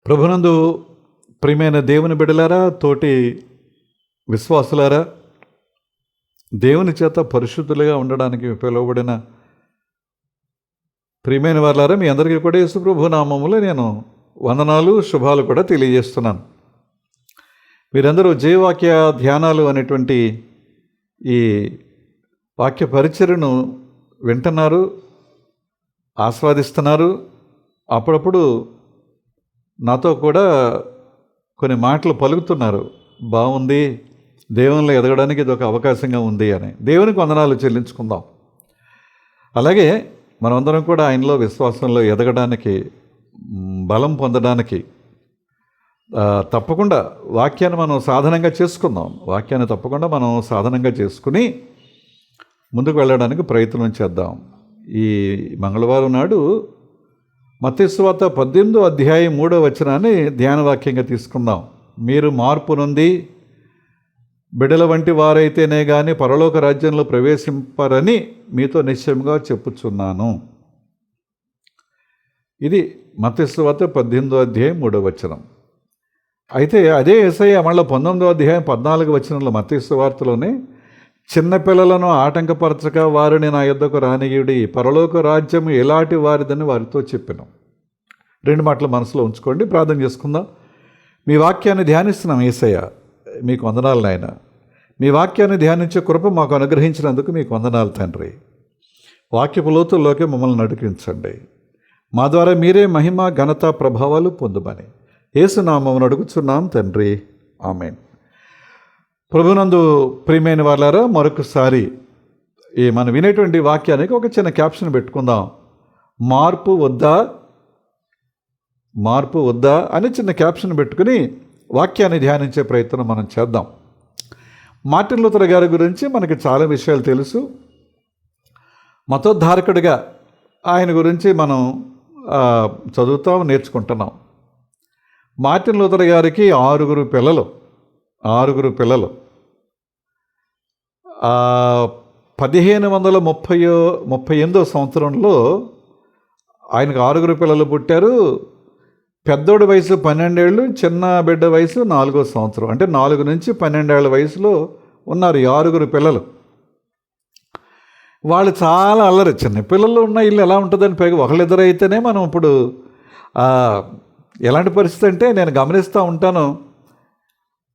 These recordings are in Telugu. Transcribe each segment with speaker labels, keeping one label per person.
Speaker 1: ప్రభునందు ప్రియమైన దేవుని బిడ్డలారా, తోటి విశ్వాసులారా, దేవుని చేత పరిశుద్ధులుగా ఉండడానికి పిలువబడిన ప్రియమైన వారులారా, మీ అందరికీ కూడా యేసు ప్రభు నామములో నేను వందనాలు శుభాలు కూడా తెలియజేస్తున్నాను. మీరందరూ జీవవాక్య ధ్యానాలు అనేటువంటి ఈ వాక్య పరిచర్యను వింటున్నారు, ఆస్వాదిస్తున్నారు. అప్పుడప్పుడు నాతో కూడా కొన్ని మాటలు పలుకుతున్నారు. బాగుంది, దేవునిలో ఎదగడానికి ఇది ఒక అవకాశంగా ఉంది అని. దేవునికి వందనాలు చెల్లించుకుందాం. అలాగే మనమందరం కూడా ఆయనలో విశ్వాసంలో ఎదగడానికి, బలం పొందడానికి తప్పకుండా వాక్యాన్ని మనం సాధనంగా చేసుకుందాం. వాక్యాన్ని తప్పకుండా మనం సాధనంగా చేసుకుని ముందుకు వెళ్ళడానికి ప్రయత్నం చేద్దాం. ఈ మంగళవారం నాడు మత్తయి సువార్త 18వ అధ్యాయం 3వ వచనాన్ని ధ్యానవాక్యంగా తీసుకుందాం. మీరు మార్పు నొంది బిడ్డల వంటి వారైతేనే కానీ పరలోక రాజ్యంలో ప్రవేశింపరని మీతో నిశ్చయంగా చెప్పుచున్నాను. ఇది మత్తయి సువార్త 18వ అధ్యాయం 3వ వచనం. అయితే అదే యేసయ్య మళ్ళీ 19వ అధ్యాయం 14వ వచనంలో మత్తయి సువార్తలోనే చిన్నపిల్లలను ఆటంకపరచక వారిని నా యొద్దకు రానియుడి, పరలోక రాజ్యం ఎలాంటి వారిదని వారితో చెప్పాను. 2 మాటలు మనసులో ఉంచుకోండి, ప్రార్థన చేసుకుందాం. మీ వాక్యాన్ని ధ్యానిస్తున్నాం యేసయ్య, మీకు వందనాలు నాయన. మీ వాక్యాన్ని ధ్యానించే కృప మాకు అనుగ్రహించినందుకు మీకు వందనాలు తండ్రి. వాక్యపు లోతుల్లోకి మమ్మల్ని నడిపించండి. మా ద్వారా మీరే మహిమ ఘనత ప్రభావాలు పొందుమని యేసు నామమున అడుగుచున్నాం తండ్రి, ఆమేన్. ప్రభునందు ప్రియమైన వాళ్ళారా, మరొకసారి మనం వినేటువంటి వాక్యానికి ఒక చిన్న క్యాప్షన్ పెట్టుకుందాం. మార్పు వద్దా అని చిన్న క్యాప్షన్ పెట్టుకుని వాక్యాన్ని ధ్యానించే ప్రయత్నం మనం చేద్దాం. మార్టిన్ లూథర్ గారి గురించి మనకి చాలా విషయాలు తెలుసు. మతోద్ధారకుడిగా ఆయన గురించి మనం చదువుతాం, నేర్చుకుంటున్నాం. మార్టిన్ లూథర్ గారికి 6 పిల్లలు. 1538 సంవత్సరంలో ఆయనకు 6 పిల్లలు పుట్టారు. పెద్దోడి వయసు 12 ఏళ్ళు, చిన్న బిడ్డ వయసు 4వ సంవత్సరం. అంటే 4 నుంచి 12 ఏళ్ళ వయసులో ఉన్నారు ఈ 6 పిల్లలు. వాళ్ళు చాలా అల్లరి. చిన్న పిల్లలు ఉన్న ఇల్లు ఎలా ఉంటుందని పైగా ఒకళ్ళిద్దరు అయితేనే మనం ఇప్పుడు ఎలాంటి పరిస్థితి అంటే నేను గమనిస్తూ ఉంటాను.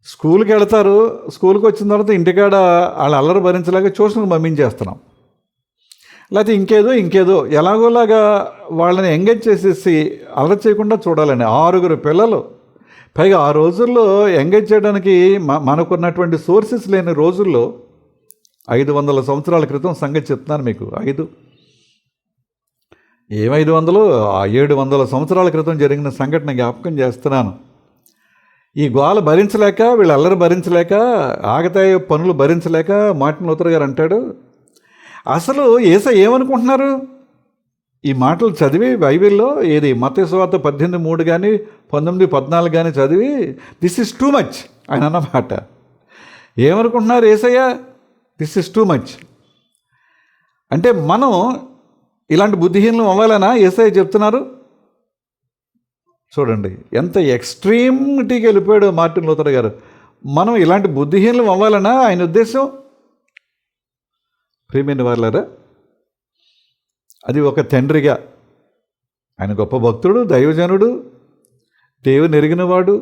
Speaker 1: స్కూల్కి వెళతారు, స్కూల్కి వచ్చిన తర్వాత ఇంటికాడ వాళ్ళ అల్లరి భరించలేక ట్యూషన్కి పంపించేస్తున్నాం. లేకపోతే ఇంకేదో ఎలాగోలాగా వాళ్ళని ఎంగేజ్ చేసేసి అల్లరి చేయకుండా చూడాలని. 6 పిల్లలు. పైగా ఆ రోజుల్లో ఎంగేజ్ చేయడానికి మనకున్నటువంటి సోర్సెస్ లేని రోజుల్లో 500 సంవత్సరాల క్రితం సంగతి చెప్తున్నాను మీకు. 500 700 సంవత్సరాల క్రితం జరిగిన సంఘటన జ్ఞాపకం చేస్తున్నాను. ఈ గోల భరించలేక, వీళ్ళు అల్లరి భరించలేక, ఆగతాయి పనులు భరించలేక మార్టిన్ లూథర్ గారు అంటాడు, అసలు యేసయ్య ఏమనుకుంటున్నారు? ఈ మాటలు చదివి బైబిల్లో ఏది మత్తయి సువార్త 18:3 కానీ 19:14 కానీ చదివి దిస్ ఇస్ టూ మచ్ ఆయన అన్నమాట. ఏమనుకుంటున్నారు యేసయ్య? దిస్ ఇస్ టూ మచ్ అంటే మనం ఇలాంటి బుద్ధిహీనులు అవ్వాలనా యేసయ్య చెప్తున్నారు? చూడండి ఎంత ఎక్స్ట్రీమిటీకి వెళ్ళిపోయాడు మార్టిన్ లూథర్ గారు. మనం ఇలాంటి బుద్ధిహీనులు అవ్వాలనా ఆయన ఉద్దేశం? ప్రియమైన వాళ్ళారా, అది ఒక తండ్రిగా ఆయన గొప్ప భక్తుడు, దైవజనుడు, దేవుని ఎరిగినవాడు.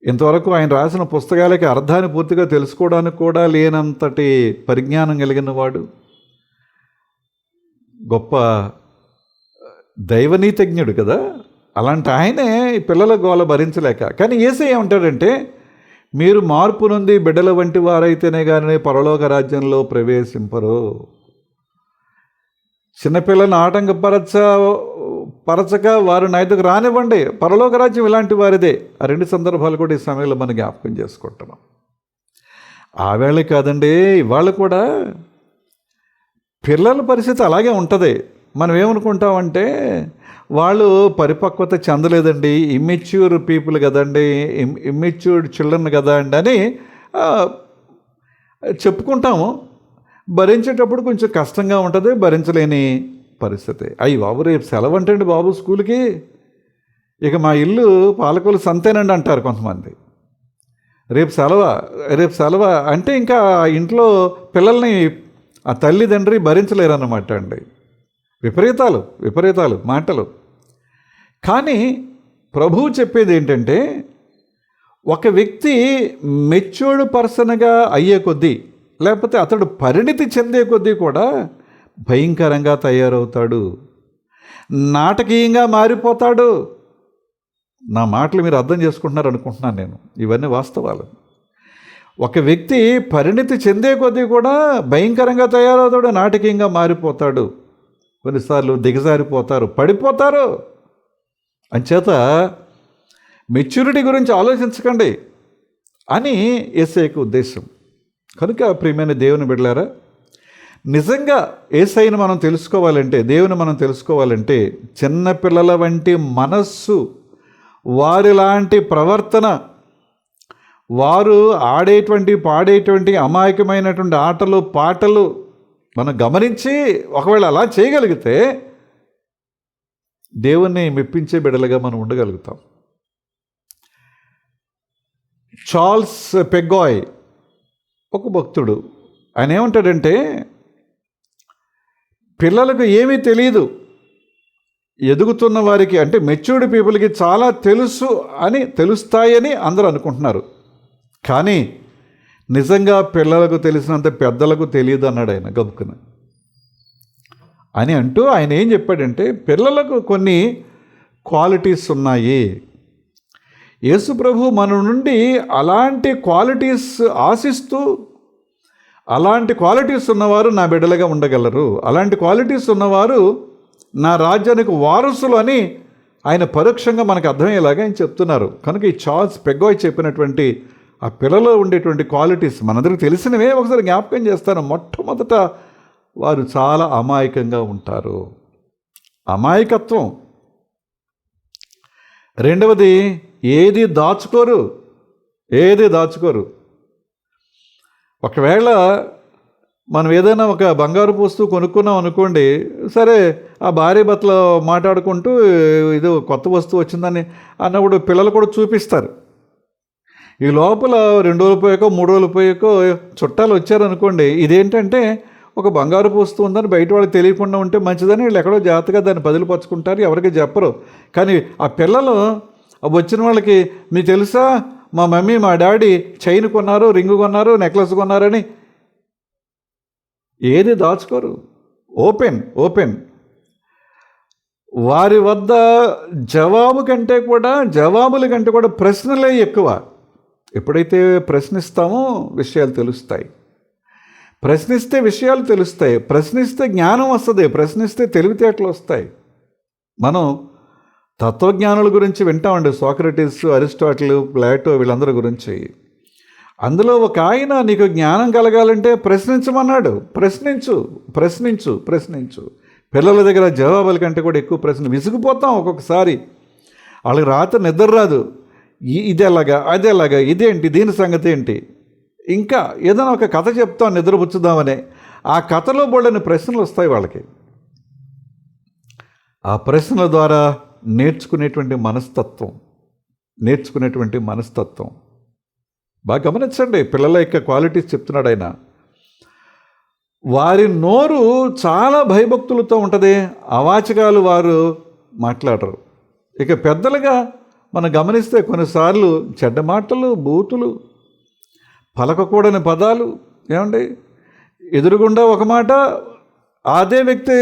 Speaker 1: ఇంతవరకు ఆయన రాసిన పుస్తకాలకి అర్థాన్ని పూర్తిగా తెలుసుకోవడానికి కూడా లేనంతటి పరిజ్ఞానం కలిగిన వాడు, గొప్ప దైవనీతజ్ఞుడు కదా. అలాంటి ఆయనే ఈ పిల్లల గోల భరించలేక. కానీ యేసయ్య ఏమంటాడంటే, మీరు మార్పు నుండి బిడ్డల వంటి వారైతేనే కానీ పరలోక రాజ్యంలో ప్రవేశింపరు. చిన్నపిల్లలను ఆటంకపరచక వారు నా దగ్గరకు రానివ్వండి, పరలోక రాజ్యం ఇలాంటి వారిదే. ఆ 2 సందర్భాలు కూడా ఈ సమయంలో మనం జ్ఞాపకం చేసుకుంటున్నాం. ఆ వేళ కాదండి, ఇవాళ కూడా పిల్లల పరిస్థితి అలాగే ఉంటుంది. మనం ఏమనుకుంటామంటే వాళ్ళు పరిపక్వత చెందలేదండి, ఇమ్మెచ్యూర్ పీపుల్ కదండి, ఇమ్మెచ్యూర్డ్ చిల్డ్రన్ కదా అండి అని చెప్పుకుంటాము. భరించేటప్పుడు కొంచెం కష్టంగా ఉంటుంది, భరించలేని పరిస్థితి. అయ్యి బాబు రేపు సెలవు అంటండి బాబు స్కూల్కి, ఇక మా ఇల్లు పాలకొల్లు సంతేనండి అంటారు కొంతమంది. రేపు సెలవ అంటే ఇంకా ఆ ఇంట్లో పిల్లల్ని ఆ తల్లిదండ్రి భరించలేరన్నమాట అండి. విపరీతాలు మాటలు. కానీ ప్రభువు చెప్పేది ఏంటంటే, ఒక వ్యక్తి మెచ్యూర్డ్ పర్సన్గా అయ్యే కొద్దీ, లేకపోతే అతడు పరిణితి చెందే కొద్దీ కూడా భయంకరంగా తయారవుతాడు, నాటకీయంగా మారిపోతాడు. నా మాటలు మీరు అర్థం చేసుకుంటున్నారు అనుకుంటున్నాను నేను. ఇవన్నీ వాస్తవాలు. ఒక వ్యక్తి పరిణితి చెందే కొద్దీ కూడా భయంకరంగా తయారవుతాడు, నాటకీయంగా మారిపోతాడు, కొన్నిసార్లు దిగజారిపోతారు, పడిపోతారు. అంచేత మెచ్యూరిటీ గురించి ఆలోచించకండి అని యేసయ్యకు ఉద్దేశం. కనుక ప్రియమైన దేవుని బిడ్డలారా, నిజంగా యేసయ్యను మనం తెలుసుకోవాలంటే, దేవుని మనం తెలుసుకోవాలంటే, చిన్నపిల్లల వంటి మనస్సు, వారిలాంటి ప్రవర్తన, వారు ఆడేటువంటి పాడేటువంటి అమాయకమైనటువంటి ఆటలు పాటలు మనం గమనించి ఒకవేళ అలా చేయగలిగితే దేవుణ్ణి మెప్పించే బిడ్డలుగా మనం ఉండగలుగుతాం. చార్ల్స్ పెగ్గాయ్ ఒక భక్తుడు. ఆయన ఏమంటాడంటే, పిల్లలకు ఏమీ తెలియదు, ఎదుగుతున్న వారికి అంటే మెచ్యూర్డ్ పీపుల్కి చాలా తెలుస్తాయని అందరూ అనుకుంటున్నారు, కానీ నిజంగా పిల్లలకు తెలిసినంత పెద్దలకు తెలియదు అన్నాడు ఆయన గబుక్కున. అని అంటూ ఆయన ఏం చెప్పాడంటే, పిల్లలకు కొన్ని క్వాలిటీస్ ఉన్నాయి. యేసు ప్రభు మన నుండి అలాంటి క్వాలిటీస్ ఆశిస్తూ, అలాంటి క్వాలిటీస్ ఉన్నవారు నా బిడ్డలుగా ఉండగలరు, అలాంటి క్వాలిటీస్ ఉన్నవారు నా రాజ్యానికి వారసులు అని ఆయన పరోక్షంగా మనకు అర్థమయ్యేలాగా ఆయన చెప్తున్నారు. కనుక ఈ చార్ల్స్ పెగ్గాయ్ చెప్పినటువంటి ఆ పిల్లలో ఉండేటువంటి క్వాలిటీస్ మనందరికీ తెలిసినవే ఒకసారి జ్ఞాపకం చేస్తాను. మొట్టమొదట వారు చాలా అమాయకంగా ఉంటారు, అమాయకత్వం. రెండవది, ఏది దాచుకోరు. ఒకవేళ మనం ఏదైనా ఒక బంగారు వస్తువు కొనుక్కున్నాం అనుకోండి, సరే ఆ భార్య భర్తలు మాట్లాడుకుంటూ ఇది కొత్త వస్తువు వచ్చిందని అన్నప్పుడు పిల్లలు కూడా చూపిస్తారు. ఈ లోపల 2 రోజులు పోయాకో 3 రోజులు పోయాకో చుట్టాలు వచ్చారనుకోండి, ఇదేంటంటే ఒక బంగారు వస్తువు ఉందని బయట వాళ్ళకి తెలియకుండా ఉంటే మంచిదని వీళ్ళు ఎక్కడో జాగ్రత్తగా దాన్ని బదిలిపరుచుకుంటారు, ఎవరికి చెప్పరు. కానీ ఆ పిల్లలు వచ్చిన వాళ్ళకి, మీకు తెలుసా మా మమ్మీ మా డాడీ చైన్ కొన్నారు, రింగు కొన్నారు, నెక్లెస్ కొన్నారని. ఏది దాచుకోరు, ఓపెన్. వారి వద్ద జవాబుల కంటే కూడా ప్రశ్నలే ఎక్కువ. ఎప్పుడైతే ప్రశ్నిస్తామో విషయాలు తెలుస్తాయి, ప్రశ్నిస్తే విషయాలు తెలుస్తాయి, ప్రశ్నిస్తే జ్ఞానం వస్తుంది, ప్రశ్నిస్తే తెలివితేటలు వస్తాయి. మనం తత్వజ్ఞానుల గురించి వింటామండి, సోక్రటీస్, అరిస్టాటిల్, ప్లాటో, వీళ్ళందరి గురించి. అందులో ఒక ఆయన, నీకు జ్ఞానం కలగాలంటే ప్రశ్నించమన్నాడు. ప్రశ్నించు. పిల్లల దగ్గర జవాబుల కంటే కూడా ఎక్కువ ప్రశ్న. విసిగిపోతాం ఒక్కొక్కసారి, వాళ్ళకి రాత్రి నిద్ర రాదు, అదేలాగా ఇదేంటి, దీని సంగతి ఏంటి, ఇంకా ఏదైనా ఒక కథ చెప్తాం నిద్రపుచ్చుదామనే, ఆ కథలో బోల్డని ప్రశ్నలు వస్తాయి వాళ్ళకి. ఆ ప్రశ్నల ద్వారా నేర్చుకునేటువంటి మనస్తత్వం బాగా గమనించండి. పిల్లల యొక్క క్వాలిటీస్ చెప్తున్నాడు ఆయన. వారి నోరు చాలా భయభక్తులతో ఉంటుంది, అవాచకాలు వారు మాట్లాడరు. ఇక పెద్దలుగా మనం గమనిస్తే కొన్నిసార్లు చెడ్డ మాటలు, బూతులు, పలకకూడని పదాలు, ఏమండి, ఎదురుగుండా ఒక మాట, అదే వ్యక్తి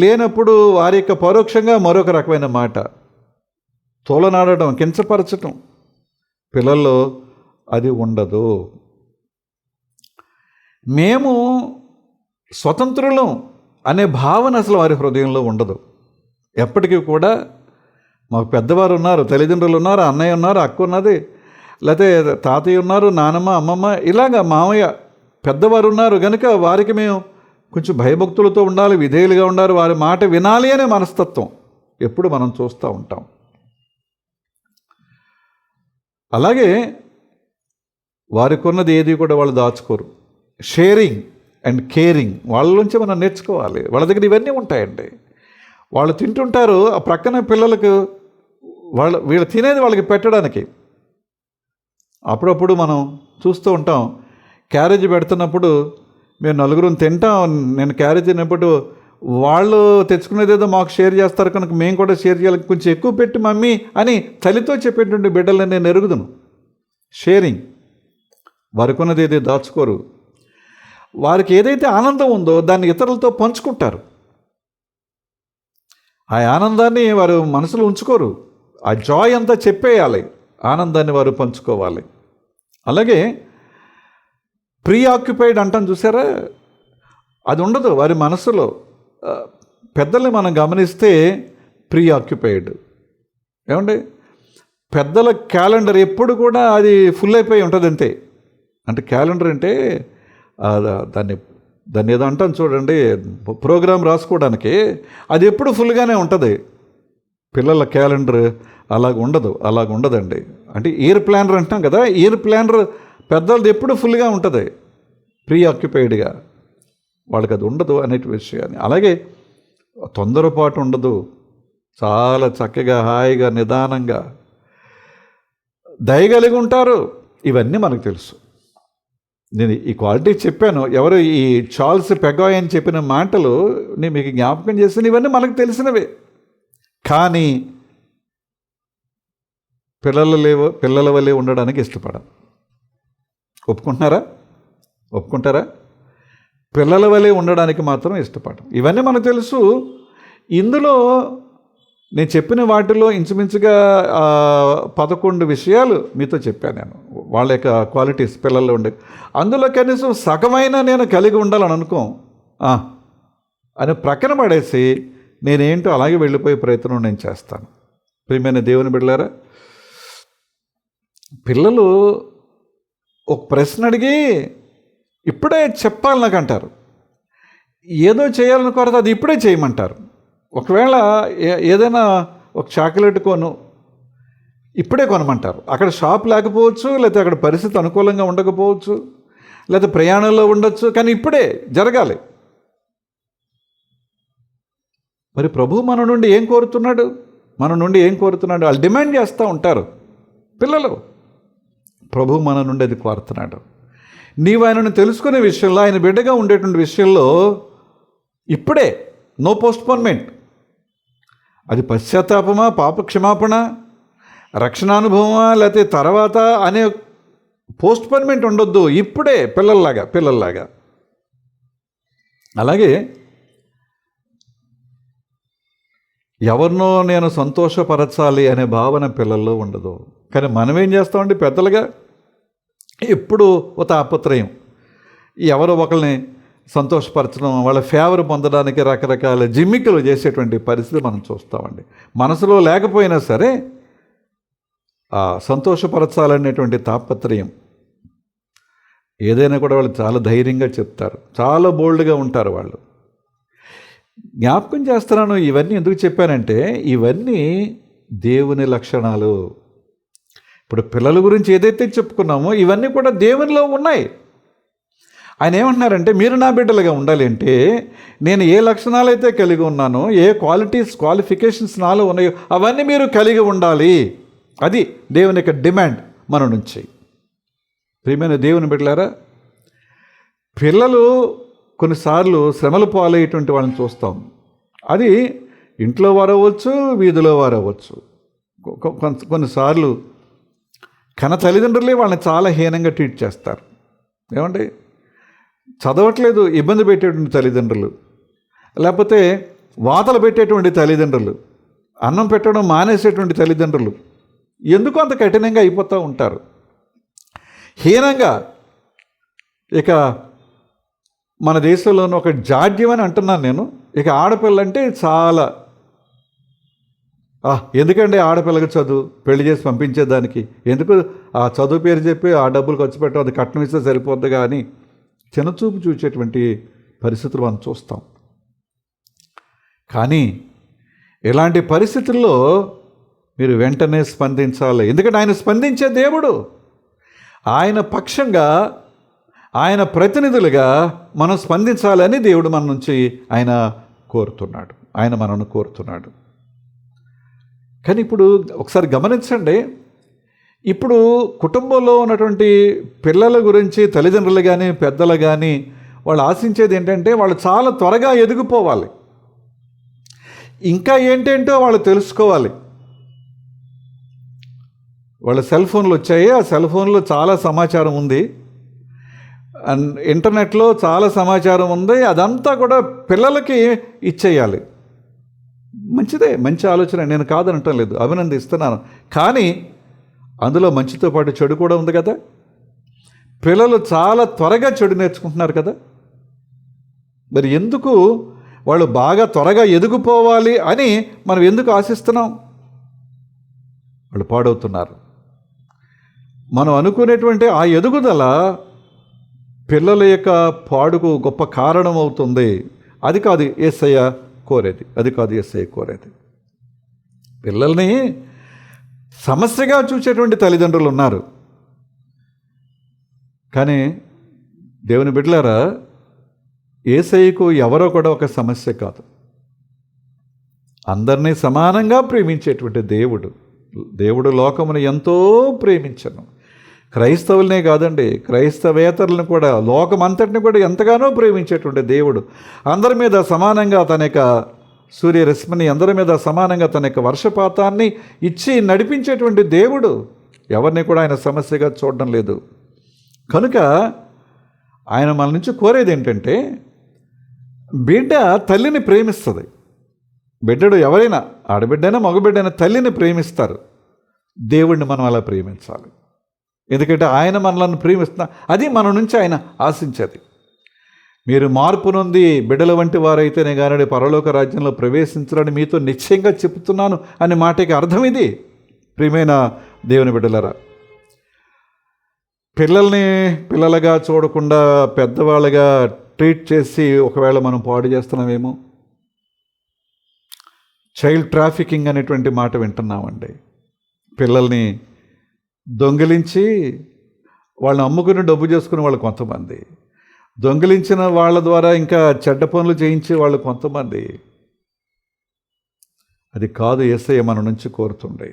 Speaker 1: లేనప్పుడు వారి యొక్క పరోక్షంగా మరొక రకమైన మాట, తోలనాడటం, కించపరచటం. పిల్లల్లో అది ఉండదు. మేము స్వతంత్రులం అనే భావన అసలు వారి హృదయంలో ఉండదు. ఎప్పటికీ కూడా మాకు పెద్దవారు ఉన్నారు, తల్లిదండ్రులు ఉన్నారు, అన్నయ్య ఉన్నారు, అక్క ఉన్నది, లేకపోతే తాతయ్య ఉన్నారు, నానమ్మ, అమ్మమ్మ, ఇలాగా మామయ్య, పెద్దవారు ఉన్నారు కనుక వారికి మేము కొంచెం భయభక్తులతో ఉండాలి, విధేయులుగా ఉండాలి, వారి మాట వినాలి అనే మనస్తత్వం ఎప్పుడు మనం చూస్తూ ఉంటాం. అలాగే వారికి ఉన్నది ఏది కూడా వాళ్ళు దాచుకోరు. షేరింగ్ అండ్ కేరింగ్ వాళ్ళ నుంచి మనం నేర్చుకోవాలి. వాళ్ళ దగ్గర ఇవన్నీ ఉంటాయండి. వాళ్ళు తింటుంటారు, ఆ ప్రక్కన పిల్లలకు వీళ్ళు తినేది వాళ్ళకి పెట్టడానికి. అప్పుడప్పుడు మనం చూస్తూ ఉంటాం, క్యారేజ్ పెడుతున్నప్పుడు మేము నలుగురం తింటాం, నేను క్యారేజ్ తిన్నప్పుడు వాళ్ళు తెచ్చుకునేది ఏదో మాకు షేర్ చేస్తారు కనుక మేము కూడా షేర్ చేయాలి, కొంచెం ఎక్కువ పెట్టి మమ్మీ అని తల్లితో చెప్పేటువంటి బిడ్డలను నేను ఎరుగుదును. షేరింగ్. వారికి ఉన్నది ఏది దాచుకోరు. వారికి ఏదైతే ఆనందం ఉందో దాన్ని ఇతరులతో పంచుకుంటారు. ఆ ఆనందాన్ని వారు మనసులో ఉంచుకోరు. ఆ జాయ్ అంతా చెప్పేయాలి, ఆనందాన్ని వారు పంచుకోవాలి. అలాగే ప్రీఆక్యుపైడ్ అంటాం చూసారా, అది ఉండదు వారి మనసులో. పెద్దల్ని మనం గమనిస్తే ప్రీఆక్యుపైడ్. ఏమండి, పెద్దల క్యాలెండర్ ఎప్పుడు కూడా అది ఫుల్ అయిపోయి ఉంటుంది అంతే. అంటే క్యాలెండర్ అంటే దాన్ని ఏదో అంటాం చూడండి, ప్రోగ్రాం రాసుకోవడానికి, అది ఎప్పుడు ఫుల్గానే ఉంటుంది. పిల్లల క్యాలెండర్ అలాగ ఉండదండి. అంటే ఇయర్ ప్లానర్ అంటాం కదా, ఇయర్ ప్లానర్ పెద్దలది ఎప్పుడు ఫుల్గా ఉంటుంది, ప్రీఆక్యుపైడ్గా. వాళ్ళకి అది ఉండదు అనే విషయాన్ని. అలాగే తొందరపాటు ఉండదు, చాలా చక్కగా హాయిగా నిదానంగా దయగలిగి ఉంటారు. ఇవన్నీ మనకు తెలుసు. నేను ఈ క్వాలిటీ చెప్పాను. ఎవరు ఈ చార్ల్స్ పెగాయ్ అని చెప్పిన మాటలు నేను మీకు జ్ఞాపకం చేసిన, ఇవన్నీ మనకు తెలిసినవే. కానీ పిల్లల వల్లే ఉండడానికి ఇష్టపడం. ఒప్పుకుంటారా? పిల్లల వల్లే ఉండడానికి మాత్రం ఇష్టపడం. ఇవన్నీ మనకు తెలుసు. ఇందులో నేను చెప్పిన వాటిలో ఇంచుమించుగా 11 విషయాలు మీతో చెప్పాను నేను, వాళ్ళ యొక్క క్వాలిటీస్ పిల్లల్లో ఉండే. అందులో కనీసం సగమైనా నేను కలిగి ఉండాలని అని ప్రక్కన పడేసి నేనేంటో అలాగే వెళ్ళిపోయే ప్రయత్నం నేను చేస్తాను. ప్రియమైన దేవుని బిడ్డలారా, పిల్లలు ఒక ప్రశ్న అడిగి ఇప్పుడే చెప్పాలి నాకు అంటారు. ఏదో చేయాలనుకోరు, అది ఇప్పుడే చేయమంటారు. ఒకవేళ ఏదైనా ఒక చాక్లెట్ ఇప్పుడే కొనమంటారు. అక్కడ షాప్ లేకపోవచ్చు, లేకపోతే అక్కడ పరిస్థితి అనుకూలంగా ఉండకపోవచ్చు, లేకపోతే ప్రయాణంలో ఉండొచ్చు, కానీ ఇప్పుడే జరగాలి. మరి ప్రభువు మన నుండి ఏం కోరుతున్నాడు? వాళ్ళు డిమాండ్ చేస్తూ ఉంటారు పిల్లలు. ప్రభువు మన నుండి అది కోరుతున్నాడు. నీవు ఆయనను తెలుసుకునే విషయంలో, ఆయన బిడ్డగా ఉండేటువంటి విషయంలో ఇప్పుడే, నో పోస్ట్పోన్మెంట్. అది పశ్చాత్తాపమా, పాప క్షమాపణ, రక్షణానుభవమా, లేకపోతే తర్వాత అనే పోస్ట్పోన్మెంట్ ఉండొద్దు. ఇప్పుడే పిల్లల్లాగా. అలాగే ఎవరినో నేను సంతోషపరచాలి అనే భావన పిల్లల్లో ఉండదు. కానీ మనం ఏం చేస్తామండి పెద్దలుగా? ఎప్పుడు ఒక తాపత్రయం, ఎవరో ఒకరిని సంతోషపరచడం, వాళ్ళ ఫేవర్ పొందడానికి రకరకాల జిమ్మికలు చేసేటువంటి పరిస్థితి మనం చూస్తామండి. మనసులో లేకపోయినా సరే సంతోషపరచాలనేటువంటి తాపత్రయం ఏదైనా కూడా వాళ్ళు చాలా ధైర్యంగా చెప్తారు, చాలా బోల్డ్గా ఉంటారు వాళ్ళు. జ్ఞాపకం చేస్తున్నాను, ఇవన్నీ ఎందుకు చెప్పానంటే ఇవన్నీ దేవుని లక్షణాలు. ఇప్పుడు పిల్లల గురించి ఏదైతే చెప్పుకున్నామో ఇవన్నీ కూడా దేవునిలో ఉన్నాయి. ఆయన ఏమంటున్నారంటే, మీరు నా బిడ్డలుగా ఉండాలి అంటే నేను ఏ లక్షణాలు అయితే కలిగి ఉన్నానో, ఏ క్వాలిఫికేషన్స్ నాలో ఉన్నాయో అవన్నీ మీరు కలిగి ఉండాలి. అది దేవుని యొక్క డిమాండ్ మన నుంచి. ప్రియమైన దేవుని బిడ్డలారా, పిల్లలు కొన్నిసార్లు శ్రమలు పాలయ్యేటువంటి వాళ్ళని చూస్తాం. అది ఇంట్లో వారవచ్చు, వీధిలో వారవచ్చు. కొన్నిసార్లు కన్న తల్లిదండ్రులే వాళ్ళని చాలా హీనంగా ట్రీట్ చేస్తారు. ఏమండి, చదవట్లేదు ఇబ్బంది పెట్టేటువంటి తల్లిదండ్రులు, లేకపోతే వాతలు పెట్టేటువంటి తల్లిదండ్రులు, అన్నం పెట్టడం మానేసేటువంటి తల్లిదండ్రులు ఎందుకు అంత కఠినంగా అయిపోతూ ఉంటారు, హీనంగా. ఇక మన దేశంలోనూ ఒక జాడ్యం అని అంటున్నాను నేను. ఇక ఆడపిల్లంటే చాలా ఎందుకంటే ఆడపిల్లకి చదువు, పెళ్లి చేసి పంపించేదానికి ఎందుకు ఆ చదువు పేరు చెప్పి ఆ డబ్బులు ఖర్చు పెట్టడం, అది కట్నం ఇస్తే సరిపోద్ది కానీ చిన్నచూపు చూసేటువంటి పరిస్థితులు మనం చూస్తాం. కానీ ఇలాంటి పరిస్థితుల్లో మీరు వెంటనే స్పందించాలి. ఎందుకంటే ఆయన స్పందించే దేవుడు. ఆయన పక్షంగా, ఆయన ప్రతినిధులుగా మనం స్పందించాలని దేవుడు మన నుంచి ఆయన మనను కోరుతున్నాడు. కానీ ఇప్పుడు ఒకసారి గమనించండి, ఇప్పుడు కుటుంబంలో ఉన్నటువంటి పిల్లల గురించి తల్లిదండ్రులు కానీ పెద్దలు కానీ వాళ్ళు ఆశించేది ఏంటంటే వాళ్ళు చాలా త్వరగా ఎదిగిపోవాలి, ఇంకా ఏంటేంటో వాళ్ళు తెలుసుకోవాలి. వాళ్ళ సెల్ ఫోన్లు వచ్చాయి, ఆ సెల్ ఫోన్లో చాలా సమాచారం ఉంది, ఇంటర్నెట్లో చాలా సమాచారం ఉంది, అదంతా కూడా పిల్లలకి ఇచ్చేయాలి. మంచిదే, మంచి ఆలోచన, నేను కాదనటం లేదు, అభినందిస్తున్నాను. కానీ అందులో మంచితో పాటు చెడు కూడా ఉంది కదా. పిల్లలు చాలా త్వరగా చెడు నేర్చుకుంటున్నారు కదా. మరి ఎందుకు వాళ్ళు బాగా త్వరగా ఎదిగిపోవాలి అని మనం ఎందుకు ఆశిస్తున్నాం? వాళ్ళు పాడవుతున్నారు. మనం అనుకునేటువంటి ఆ ఎదుగుదల పిల్లల యొక్క పాడుకు గొప్ప కారణం అవుతుంది. అది కాదు యేసయ్య కోరేది, అది కాదు యేసయ్య కోరేది. పిల్లల్ని సమస్యగా చూసేటువంటి తల్లిదండ్రులు ఉన్నారు. కానీ దేవుని బిడ్డలారా, యేసయ్యకు ఎవరో కూడా ఒక సమస్య కాదు. అందరినీ సమానంగా ప్రేమించేటువంటి దేవుడు లోకమును ఎంతో ప్రేమించను. క్రైస్తవులనే కాదండి, క్రైస్తవేతరులను కూడా, లోకమంతటిని కూడా ఎంతగానో ప్రేమించేటువంటి దేవుడు, అందరి మీద సమానంగా తన యొక్క సూర్యరశ్మిని, అందరి మీద సమానంగా తన యొక్క వర్షపాతాన్ని ఇచ్చి నడిపించేటువంటి దేవుడు. ఎవరిని కూడా ఆయన సమస్యగా చూడడం లేదు. కనుక ఆయన మన నుంచి కోరేది ఏంటంటే, బిడ్డ తల్లిని ప్రేమిస్తుంది. బిడ్డడు ఎవరైనా, ఆడబిడ్డైనా మగబిడ్డైనా తల్లిని ప్రేమిస్తారు. దేవుడిని మనం అలా ప్రేమించాలి. ఎందుకంటే ఆయన మనల్ని ప్రేమిస్తున్నా, అది మన నుంచి ఆయన ఆశించేది. మీరు మార్పు నొంది బిడ్డల వంటి వారైతేనే కానీ పరలోక రాజ్యంలో ప్రవేశించాలని మీతో నిశ్చయంగా చెప్తున్నాను అనే మాటకి అర్థం ఇది. ప్రియమైన దేవుని బిడ్డలారా, పిల్లల్ని పిల్లలుగా చూడకుండా పెద్దవాళ్ళగా ట్రీట్ చేసి ఒకవేళ మనం పాడు చేస్తున్నామేమో. చైల్డ్ ట్రాఫికింగ్ అనేటువంటి మాట వింటున్నామండి. పిల్లల్ని దొంగిలించి వాళ్ళని అమ్ముకుని డబ్బు చేసుకునే వాళ్ళు కొంతమంది, దొంగిలించిన వాళ్ళ ద్వారా ఇంకా చెడ్డ పనులు చేయించే వాళ్ళు కొంతమంది. అది కాదు యేసయ్య మన నుంచి కోరుతుండే.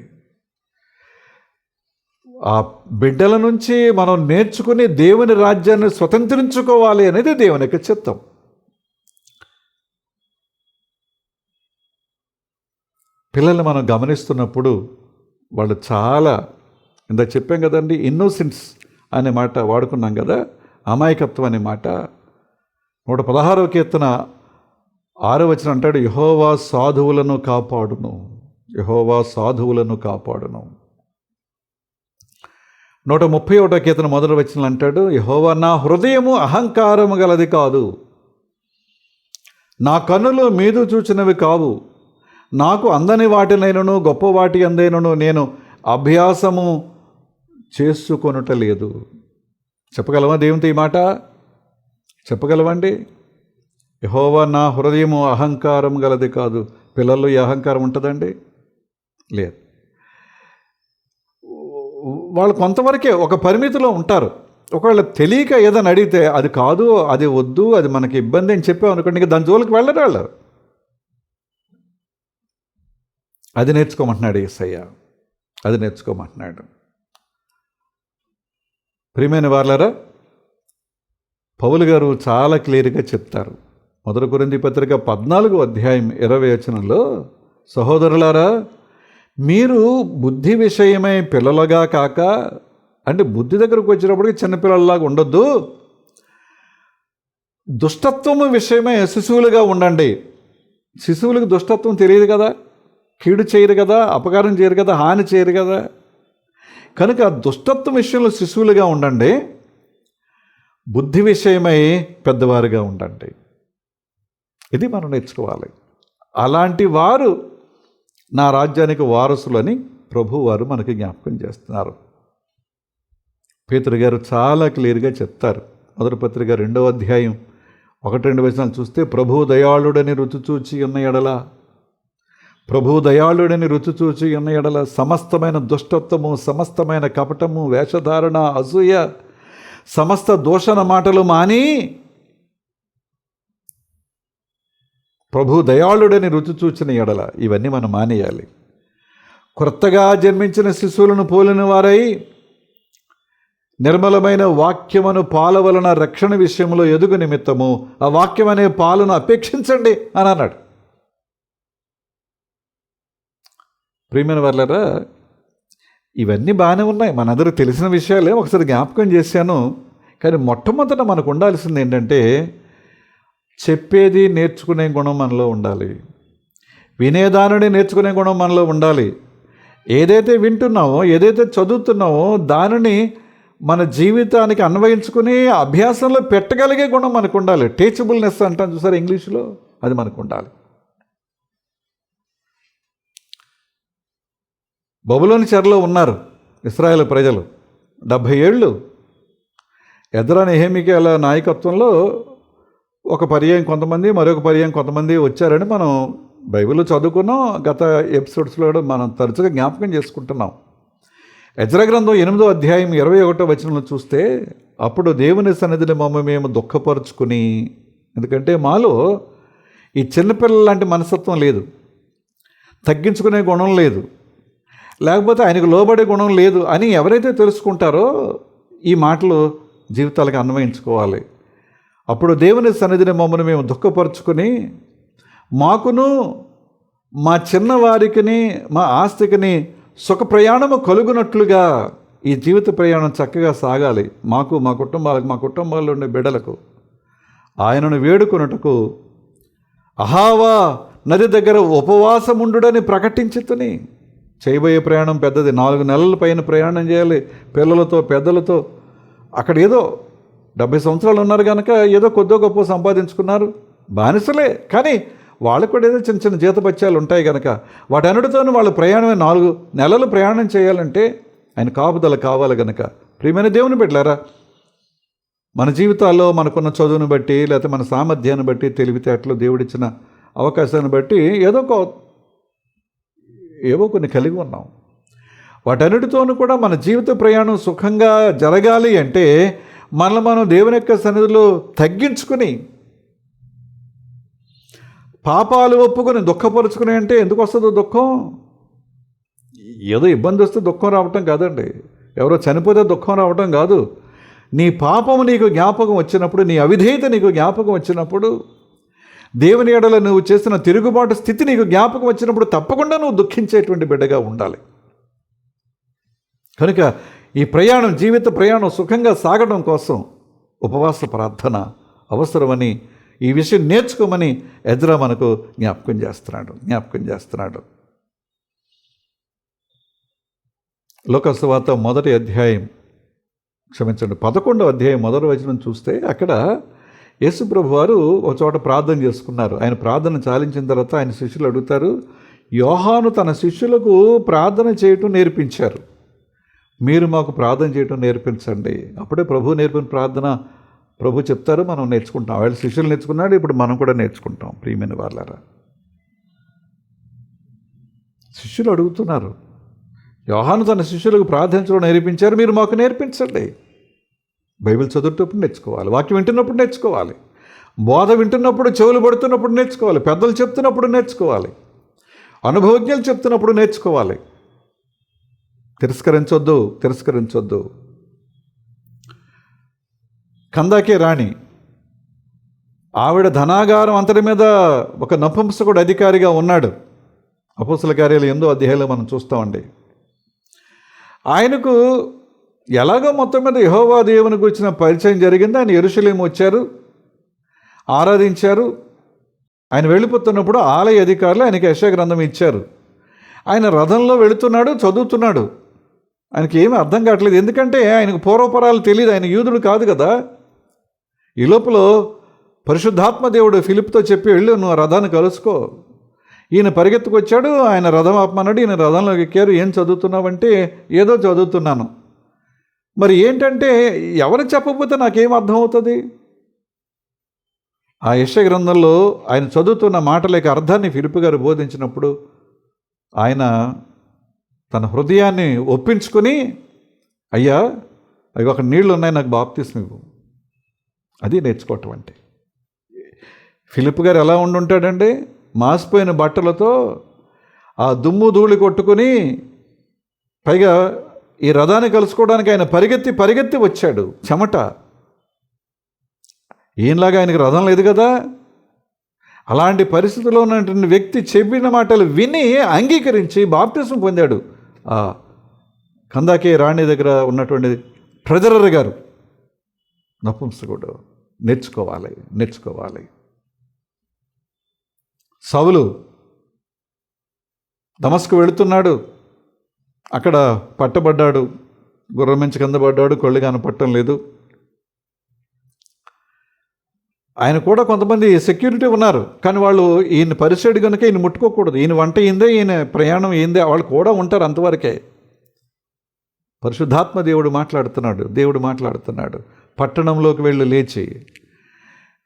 Speaker 1: ఆ బిడ్డల నుంచి మనం నేర్చుకుని దేవుని రాజ్యాన్ని స్వతంత్రించుకోవాలి అనేది దేవుని యొక్క చిత్తం. పిల్లల్ని మనం గమనిస్తున్నప్పుడు వాళ్ళు చాలా, ఇందాక చెప్పాం కదండి, ఇన్నోసెన్స్ అనే మాట వాడుకున్నాం కదా, అమాయకత్వం అనే మాట. 116వ కీర్తన 6వ వచనం అంటాడు, యెహోవా సాధువులను కాపాడును, యెహోవా సాధువులను కాపాడును. 131వ కీర్తన 1వ వచనం అంటాడు, యెహోవా నా హృదయము అహంకారము గలది కాదు, నా కన్నులు మీదు చూచినవి కావు, నాకు అందని వాటినైనను గొప్ప వాటి అందైనను నేను అభ్యాసము చేసుకొనుటలేదు. చెప్పగలవా దేవునితో ఈ మాట? చెప్పగలవండి? యెహోవా నా హృదయము అహంకారం గలది కాదు. పిల్లల్లో ఈ అహంకారం ఉంటుందండి? లేదు. వాళ్ళు కొంతవరకే ఒక పరిమితిలో ఉంటారు. ఒకవేళ తెలియక ఏదైనా అడిగితే అది కాదు, అది వద్దు, అది మనకి ఇబ్బంది అని చెప్పాం అనుకోండి, ఇంకా దాని జోలికి వెళ్ళరు వాళ్ళు. అది నేర్చుకోమంటున్నాడు యేసయ్య, అది నేర్చుకోమంటున్నాడు. ప్రియమైన వారలారా, పౌలు గారు చాలా క్లియర్గా చెప్తారు. 1 కొరింథీ పత్రిక 14వ అధ్యాయం 20వ వచనంలో, సహోదరులారా మీరు బుద్ధి విషయమై పిల్లలుగా కాక, అంటే బుద్ధి దగ్గరకు వచ్చినప్పటికీ చిన్నపిల్లల్లాగా ఉండొద్దు, దుష్టత్వము విషయమై శిశువులుగా ఉండండి. శిశువులకు దుష్టత్వం తెలియదు కదా, కీడు చేయరు కదా, అపకారం చేయరు కదా, హాని చేయరు కదా. కనుక దుష్టత్వం విషయంలో శిశువులుగా ఉండండి, బుద్ధి విషయమై పెద్దవారుగా ఉండండి. ఇది మనం నేర్చుకోవాలి. అలాంటి వారు నా రాజ్యానికి వారసులని ప్రభువు వారు మనకి జ్ఞాపకం చేస్తున్నారు. పేతురు గారు చాలా క్లియర్గా చెప్తారు. 1వ పత్రిక 2వ అధ్యాయం 1-2 వచనాలు చూస్తే, ప్రభువు దయాళుడని రుచి చూచి ఉన్న ఎడల, ప్రభువు దయాళుడని రుచి చూచి ఉన్న ఎడల సమస్తమైన దుష్టత్వము, సమస్తమైన కపటము, వేషధారణ, అసూయ, సమస్త దూషణ మాటలు మాని, ప్రభు దయాళుడని రుచి చూచిన ఎడల, ఇవన్నీ మనం మానేయాలి. క్రొత్తగా జన్మించిన శిశువులను పోలిన వారై నిర్మలమైన వాక్యమును పాల వలన రక్షణ విషయంలో ఎదుగు నిమిత్తము ఆ వాక్యం అనే పాలను అపేక్షించండి అని అన్నాడు. ప్రియమైన వాళ్ళరా, ఇవన్నీ బాగానే ఉన్నాయి, మనందరూ తెలిసిన విషయాలే, ఒకసారి జ్ఞాపకం చేశాను. కానీ మొట్టమొదట మనకు ఉండాల్సింది ఏంటంటే, చెప్పేది నేర్చుకునే గుణం మనలో ఉండాలి, వినేదానిని నేర్చుకునే గుణం మనలో ఉండాలి. ఏదైతే వింటున్నామో, ఏదైతే చదువుతున్నామో దానిని మన జీవితానికి అన్వయించుకుని అభ్యాసంలో పెట్టగలిగే గుణం మనకు ఉండాలి. టీచబుల్నెస్ అంటాం చూసారు ఇంగ్లీష్లో, అది మనకు ఉండాలి. బబులోని చెరలో ఉన్నారు ఇశ్రాయేలు ప్రజలు 70 ఏళ్ళు. ఎజ్రా నెహెమీయాల నాయకత్వంలో ఒక పర్యాయం కొంతమంది, మరొక పర్యాయం కొంతమంది వచ్చారని మనం బైబిల్లో చదువుకున్నాం. గత ఎపిసోడ్స్లో కూడా మనం తరచుగా జ్ఞాపకం చేసుకుంటున్నాం. ఎజ్రా గ్రంథం 8వ అధ్యాయం 21వ వచనంలో చూస్తే, అప్పుడు దేవుని సన్నిధిని మేము దుఃఖపరుచుకుని, ఎందుకంటే మాలో ఈ చిన్నపిల్లల లాంటి మనస్తత్వం లేదు, తగ్గించుకునే గుణం లేదు, లేకపోతే ఆయనకు లోబడే గుణం లేదు అని ఎవరైతే తెలుసుకుంటారో ఈ మాటలు జీవితాలకు అన్వయించుకోవాలి. అప్పుడు దేవుని సన్నిధిని మేము దుఃఖపరుచుకుని, మాకును మా చిన్నవారికిని మా ఆస్తికిని సుఖ ప్రయాణము కలుగునట్లుగా ఈ జీవిత ప్రయాణం చక్కగా సాగాలి. మాకు, మా కుటుంబాలకు, మా కుటుంబాల్లో ఉండే బిడ్డలకు ఆయనను వేడుకొనుటకు అహావా నది దగ్గర ఉపవాసముండుడని ప్రకటించుతుని. చేయబోయే ప్రయాణం పెద్దది, 4 నెలల పైన ప్రయాణం చేయాలి పిల్లలతో పెద్దలతో. అక్కడ ఏదో 70 సంవత్సరాలు ఉన్నారు కనుక ఏదో కొద్దో గొప్ప సంపాదించుకున్నారు, బానిసలే. కానీ వాళ్ళకు కూడా ఏదో చిన్న చిన్న జీతపత్యాలు ఉంటాయి కనుక వాటన్నిటితోనూ వాళ్ళు ప్రయాణమే 4 నెలలు ప్రయాణం చేయాలంటే ఆయన కాపుదల కావాలి కనుక. ప్రియమైన దేవుని బిడ్డలారా, మన జీవితాల్లో మనకున్న చదువును బట్టి, లేకపోతే మన సామర్థ్యాన్ని బట్టి, తెలివితేటలు, దేవుడిచ్చిన అవకాశాన్ని బట్టి ఏవో కొన్ని కలిగి ఉన్నాం. వాటన్నిటితోనూ కూడా మన జీవిత ప్రయాణం సుఖంగా జరగాలి అంటే మనం దేవుని యొక్క సన్నిధిలో తగ్గించుకుని, పాపాలు ఒప్పుకొని దుఃఖపరుచుకుని. అంటే ఎందుకు వస్తుందో దుఃఖం? ఏదో ఇబ్బంది వస్తే దుఃఖం రావటం కాదండి, ఎవరో చనిపోతే దుఃఖం రావటం కాదు. నీ పాపము నీకు జ్ఞాపకం వచ్చినప్పుడు, నీ అవిధేయత నీకు జ్ఞాపకం వచ్చినప్పుడు, దేవుని ఎడల నువ్వు చేసిన తిరుగుబాటు స్థితి నీకు జ్ఞాపకం వచ్చినప్పుడు తప్పకుండా నువ్వు దుఃఖించేటువంటి బిడ్డగా ఉండాలి. కనుక ఈ ప్రయాణం, జీవిత ప్రయాణం సుఖంగా సాగడం కోసం ఉపవాస ప్రార్థన అవసరమని, ఈ విషయం నేర్చుకోమని ఎజ్రా మనకు జ్ఞాపకం చేస్తున్నాడు. లూకా సువార్త 11వ అధ్యాయం 1వ వచనం చూస్తే అక్కడ యేసు ప్రభు వారు ఒక చోట ప్రార్థన చేసుకున్నారు. ఆయన ప్రార్థన చాలించిన తర్వాత ఆయన శిష్యులు అడుగుతారు, యోహాను తన శిష్యులకు ప్రార్థన చేయటం నేర్పించారు, మీరు మాకు ప్రార్థన చేయటం నేర్పించండి. అప్పుడే ప్రభు నేర్పిన ప్రార్థన ప్రభు చెప్తారు, మనం నేర్చుకుంటాం. వాళ్ళ శిష్యులు నేర్చుకున్నాడు, ఇప్పుడు మనం కూడా నేర్చుకుంటాం. ప్రియమైన వాళ్ళారా, శిష్యులు అడుగుతున్నారు, యోహాను తన శిష్యులకు ప్రార్థించడం నేర్పించారు, మీరు మాకు నేర్పించండి. బైబిల్ చదువుతున్నప్పుడు నేర్చుకోవాలి, వాక్యం వింటున్నప్పుడు నేర్చుకోవాలి, బోధ వింటున్నప్పుడు, చెవులు పడుతున్నప్పుడు నేర్చుకోవాలి, పెద్దలు చెప్తున్నప్పుడు నేర్చుకోవాలి, అనుభవజ్ఞులు చెప్తున్నప్పుడు నేర్చుకోవాలి. తిరస్కరించొద్దు. కందాకే రాణి, ఆవిడ ధనాగారం అంతటి మీద ఒక నపుంసకుడు అధికారిగా ఉన్నాడు. అపోస్తల కార్యాలు 8వ అధ్యాయంలో మనం చూస్తామండి. ఆయనకు ఎలాగో మొత్తం మీద యెహోవా దేవుని గురించిన పరిచయం జరిగింది. ఆయన యెరూషలేము వచ్చారు, ఆరాధించారు. ఆయన వెళ్ళిపోతున్నప్పుడు ఆలయ అధికారులు ఆయనకి యెషయా గ్రంథం ఇచ్చారు. ఆయన రథంలో వెళుతున్నాడు, చదువుతున్నాడు. ఆయనకి ఏమీ అర్థం కావట్లేదు, ఎందుకంటే ఆయనకు పూర్వపరాలు తెలియదు, ఆయన యూదుడు కాదు కదా. ఈ లోపల పరిశుద్ధాత్మ దేవుడు ఫిలిప్తో చెప్పి, వెళ్ళు నువ్వు రథాన్ని కలుసుకో. ఈయన పరిగెత్తుకొచ్చాడు, ఆయన రథం ఆపమన్నాడు. ఈయన రథంలోకి ఎక్కారు. ఏం చదువుతున్నావంటే, ఏదో చదువుతున్నాను. మరి ఏంటంటే ఎవరు చెప్పకపోతే నాకేం అర్థమవుతుంది? ఆ యెషయా గ్రంథంలో ఆయన చదువుతున్న మాటలకి అర్థాన్ని ఫిలిప్ గారు బోధించినప్పుడు ఆయన తన హృదయాన్ని ఒప్పించుకొని, అయ్యా అవి ఒక నీళ్లు ఉన్నాయి, నాకు బాప్తిస్మం ఇవ్వు. అది నేర్చుకోవటం అంటే. ఫిలిప్ గారు ఎలా ఉండుంటాడండి? మాసిపోయిన బట్టలతో ఆ దుమ్ము ధూళి కొట్టుకుని, పైగా ఈ రథాన్ని కలుసుకోవడానికి ఆయన పరిగెత్తి వచ్చాడు. చెమట. ఈయనలాగా ఆయనకి రథం లేదు కదా. అలాంటి పరిస్థితిలో ఉన్నటువంటి వ్యక్తి చెప్పిన మాటలు విని అంగీకరించి బాప్తిసం పొందాడు. కందాకే రాణి దగ్గర ఉన్నటువంటి ట్రెజరర్ గారు నపుంసకుడు. నేర్చుకోవాలి. సౌలు దమస్కు వెళుతున్నాడు. అక్కడ పట్టబడ్డాడు. గుర్రం నుంచి కింద పడ్డాడు. కళ్ళు కనపడటం లేదు. ఆయన కూడా కొంతమంది సెక్యూరిటీ ఉన్నారు. కానీ వాళ్ళు ఈయన పరిసైడ్ కనుక ఈయన ముట్టుకోకూడదు. ఈయన వంట ఏందే, ఈయన ప్రయాణం ఏందే, వాళ్ళు కూడా ఉంటారు అంతవరకే. పరిశుద్ధాత్మ దేవుడు మాట్లాడుతున్నాడు. పట్టణంలోకి వెళ్ళి లేచి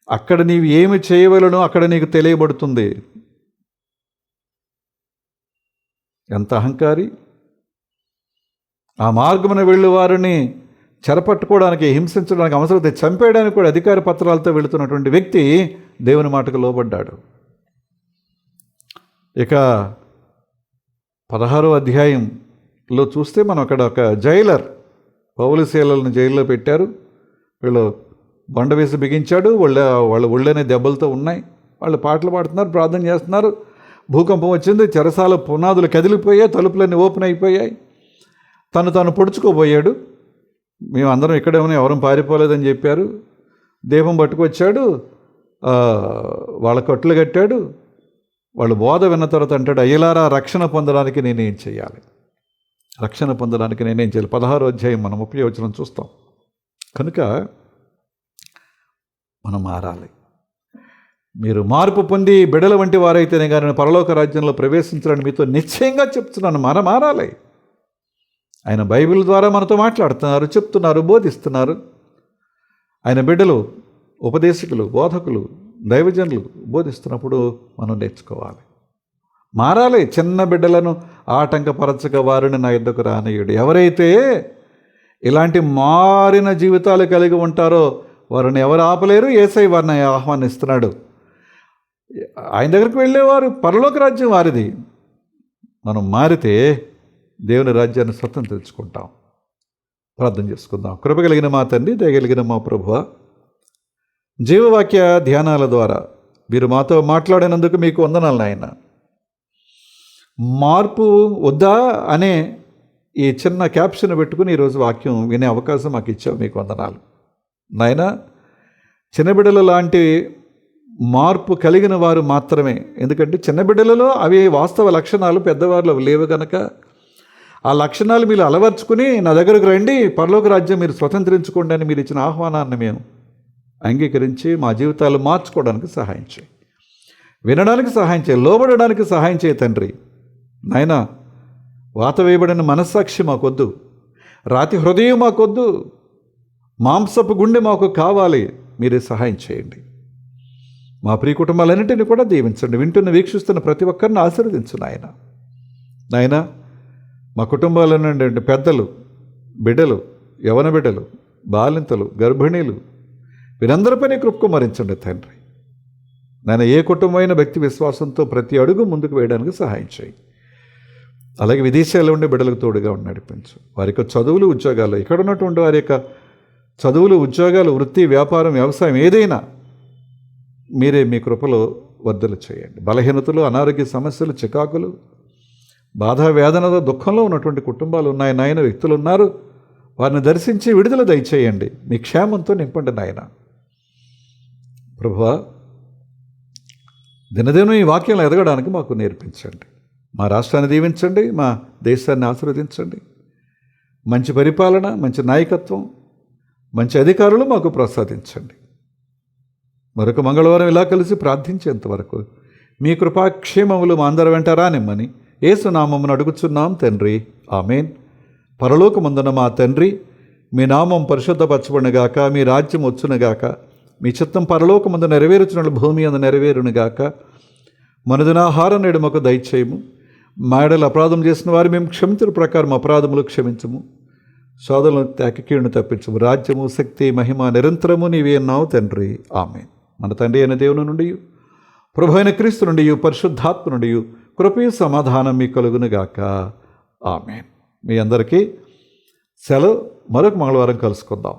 Speaker 1: అక్కడ నీవు ఏమి చేయవలనో అక్కడ నీకు తెలియబడుతుంది. ఎంత అహంకారి! ఆ మార్గమున వెళ్ళు వారిని చెరపట్టుకోవడానికి, హింసించడానికి, అవసరమైతే చంపేయడానికి కూడా అధికార పత్రాలతో వెళుతున్నటువంటి వ్యక్తి దేవుని మాటకు లోబడ్డాడు. ఇక 16వ అధ్యాయంలో చూస్తే మనం అక్కడ ఒక జైలర్, పౌలుశీలను జైల్లో పెట్టారు. వీళ్ళు బండ వేసి బిగించాడు. వాళ్ళ ఒళ్ళనే దెబ్బలతో ఉన్నాయి. వాళ్ళు పాటలు పాడుతున్నారు, ప్రార్థన చేస్తున్నారు. భూకంపం వచ్చింది. చెరసాల పునాదులు కదిలిపోయాయి. తలుపులన్నీ ఓపెన్ అయిపోయాయి. తను పొడుచుకోబోయాడు. మేము అందరం ఇక్కడే ఉన్నాం, ఎవరం పారిపోలేదని చెప్పారు. దీపం పట్టుకొచ్చాడు. వాళ్ళ కట్లు కట్టాడు. వాళ్ళు బోధ విన్న తర్వాత అంటాడు, అయ్యలారా, రక్షణ పొందడానికి నేనేం చేయాలి? 16వ అధ్యాయం మనం 30వ వచనం చూస్తాం. కనుక మనం మారాలి. మీరు మార్పు పొంది బిడల వంటి వారైతేనే కానీ పరలోక రాజ్యంలో ప్రవేశించాలని మీతో నిశ్చయంగా చెప్తున్నాను. మారాలి. ఆయన బైబిల్ ద్వారా మనతో మాట్లాడుతున్నారు, చెప్తున్నారు, బోధిస్తున్నారు. ఆయన బిడ్డలు, ఉపదేశకులు, బోధకులు, దైవజనులు బోధిస్తున్నప్పుడు మనం నేర్చుకోవాలి. మారాలి. చిన్న బిడ్డలను ఆటంకపరచక వారిని నా యుద్ధకు రానియుడు. ఎవరైతే ఇలాంటి మారిన జీవితాలు కలిగి ఉంటారో వారిని ఎవరు ఆపలేరు. యేసయ్య వారిని ఆహ్వానిస్తున్నాడు. ఆయన దగ్గరికి వెళ్ళేవారు పరలోక రాజ్యం వారిది. మనం మారితే దేవుని రాజ్యాన్ని స్వతంత్రించుకుంటాం. ప్రార్థన చేసుకుందాం. కృప కలిగిన మా తండ్రి, దయగలిగిన మా ప్రభువా, జీవవాక్య ధ్యానాల ద్వారా మీరు మాతో మాట్లాడినందుకు మీకు వందనాలు నాయన. మార్పు వద్దా అనే ఈ చిన్న క్యాప్షన్ పెట్టుకుని ఈరోజు వాక్యం వినే అవకాశం మాకు ఇచ్చావు, మీకు వందనాలు నాయన. చిన్నబిడ్డల లాంటి మార్పు కలిగిన వారు మాత్రమే, ఎందుకంటే చిన్నబిడ్డలలో అవి వాస్తవ లక్షణాలు, పెద్దవారిలో లేవు కనుక ఆ లక్షణాలు మీరు అలవర్చుకుని నా దగ్గరకు రండి, పరలోక రాజ్యం మీరు స్వతంత్రించుకోండి అని మీరు ఇచ్చిన ఆహ్వానాన్ని మేము అంగీకరించి మా జీవితాలు మార్చుకోవడానికి సహాయం చేయి, వినడానికి సహాయం చేయి, లోబడడానికి సహాయం చేయి తండ్రి. నాయన, వాత వేయబడిన మనస్సాక్షి మాకొద్దు, రాతి హృదయం మాకొద్దు, మాంసపు గుండె మాకు కావాలి. మీరే సహాయం చేయండి. మా ప్రియ కుటుంబాలన్నింటినీ కూడా దీవించండి. వింటున్న, వీక్షిస్తున్న ప్రతి ఒక్కరిని ఆశీర్వదించు నాయన. నాయన, మా కుటుంబాల నుండి పెద్దలు, బిడ్డలు, యవన బిడ్డలు, బాలింతలు, గర్భిణీలు, వీరందరిపైన కృపకుమరించండి తండ్రి. నాయన, ఏ కుటుంబమైన వ్యక్తి విశ్వాసంతో ప్రతి అడుగు ముందుకు వేయడానికి సహాయం చేయి. అలాగే విదేశాల్లో ఉండే బిడ్డలకు తోడుగా నడిపించు. వారి యొక్క చదువులు, ఉద్యోగాలు, ఇక్కడ ఉన్నటువంటి వారి యొక్క చదువులు, ఉద్యోగాలు, వృత్తి, వ్యాపారం, వ్యవసాయం ఏదైనా మీరే మీ కృపలో వర్ధలు చేయండి. బలహీనతలు, అనారోగ్య సమస్యలు, చికాకులు, బాధ, వేదనతో, దుఃఖంలో ఉన్నటువంటి కుటుంబాలు ఉన్నాయి నాయన, వ్యక్తులు ఉన్నారు. వారిని దర్శించి విడుదల దయచేయండి. మీ క్షేమంతో నింపండి నాయన. ప్రభువా, దినదినం ఈ వాక్యంలో ఎదగడానికి మాకు నేర్పించండి. మా రాష్ట్రాన్ని దీవించండి, మా దేశాన్ని ఆశీర్వదించండి. మంచి పరిపాలన, మంచి నాయకత్వం, మంచి అధికారులు మాకు ప్రసాదించండి. మరొక మంగళవారం ఇలా కలిసి ప్రార్థించేంతవరకు మీ కృపాక్షేమములు మా అందరి వెంట రానిమ్మని యేసు నామమును అడుగుచున్నాం తండ్రి, ఆమేన్. పరలోకమందున మా తండ్రి, మీ నామం పరిశుద్ధపరచబడునుగాక, మీ రాజ్యం వచ్చునుగాక, మీ చిత్తం పరలోకమందు నెరవేరుచున్న భూమి అందు నెరవేరునుగాక. మనదినాహారం నేడు మాకు దయచేయము. మా యెడల అపరాధం చేసిన వారు మేము క్షమించిన ప్రకారం అపరాధములు క్షమించము. సోదరులను త్యాగకీయుని తప్పించము. రాజ్యము, శక్తి, మహిమ నిరంతరము నీవే అన్నావు తండ్రి, ఆమేన్. మన తండ్రి అయిన దేవుని నుండి, ప్రభు అయిన క్రీస్తు నుండి, పరిశుద్ధాత్మ నుండి కృపయు సమాధానం మీ కలుగునుగాక. ఆమేన్. మీ అందరికీ సెలవు. మరొక మంగళవారం కలుసుకుందాం.